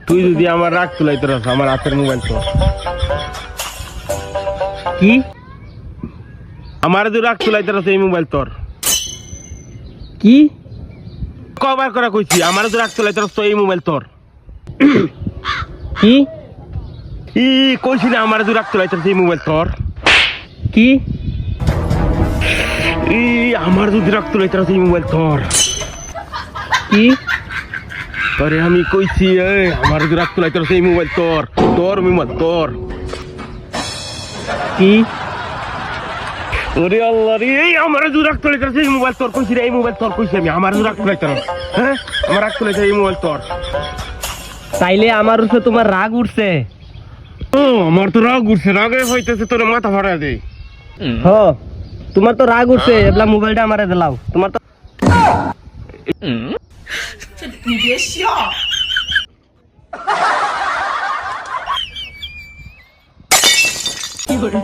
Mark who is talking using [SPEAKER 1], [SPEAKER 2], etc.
[SPEAKER 1] তুই যদি আমার রাগ তুলাইতে রাস আমার হাতের মোবাইল তো
[SPEAKER 2] কি
[SPEAKER 1] আমার যদি রাগ তুলাইতে রাস এই মোবাইল তোর
[SPEAKER 2] কি
[SPEAKER 1] কবার করে কইছি আমার যদি রাগ তুলাইতে রাস তো এই মোবাইল তোর
[SPEAKER 2] কি
[SPEAKER 1] ই কইছি না আমার যদি রাগ তুলাইতে রাস এই মোবাইল তোর
[SPEAKER 2] কি
[SPEAKER 1] ই আমার যদি রাগ তুলাইতে রাস এই মোবাইল তোর
[SPEAKER 2] কি
[SPEAKER 1] আরে আমি কইছি আমার যদি রাগ তুলাইতে রাস এই মোবাইল তোর তোর মোবাইল তোর
[SPEAKER 2] কি
[SPEAKER 1] ওরে আল্লাহ রে এই আমার যদি রাগ তুলাইতে রাস এই মোবাইল তোর কইছি রে এই মোবাইল তোর কইছি আমি আমার যদি রাগ তুলাইতে রাস হ্যাঁ আমার রাগ তুলাইতে এই মোবাইল তোর
[SPEAKER 2] তাইলে আমার উপরে তোমার রাগ উঠছে
[SPEAKER 1] ও আমার তো রাগ উঠছে রাগে হইতেছে তোর মাথা ফাড়া দে
[SPEAKER 2] হ তোমার তো রাগ উঠছে এবলা মোবাইলটা আমারে দিলাও তোমার তো
[SPEAKER 3] 你别笑。有人。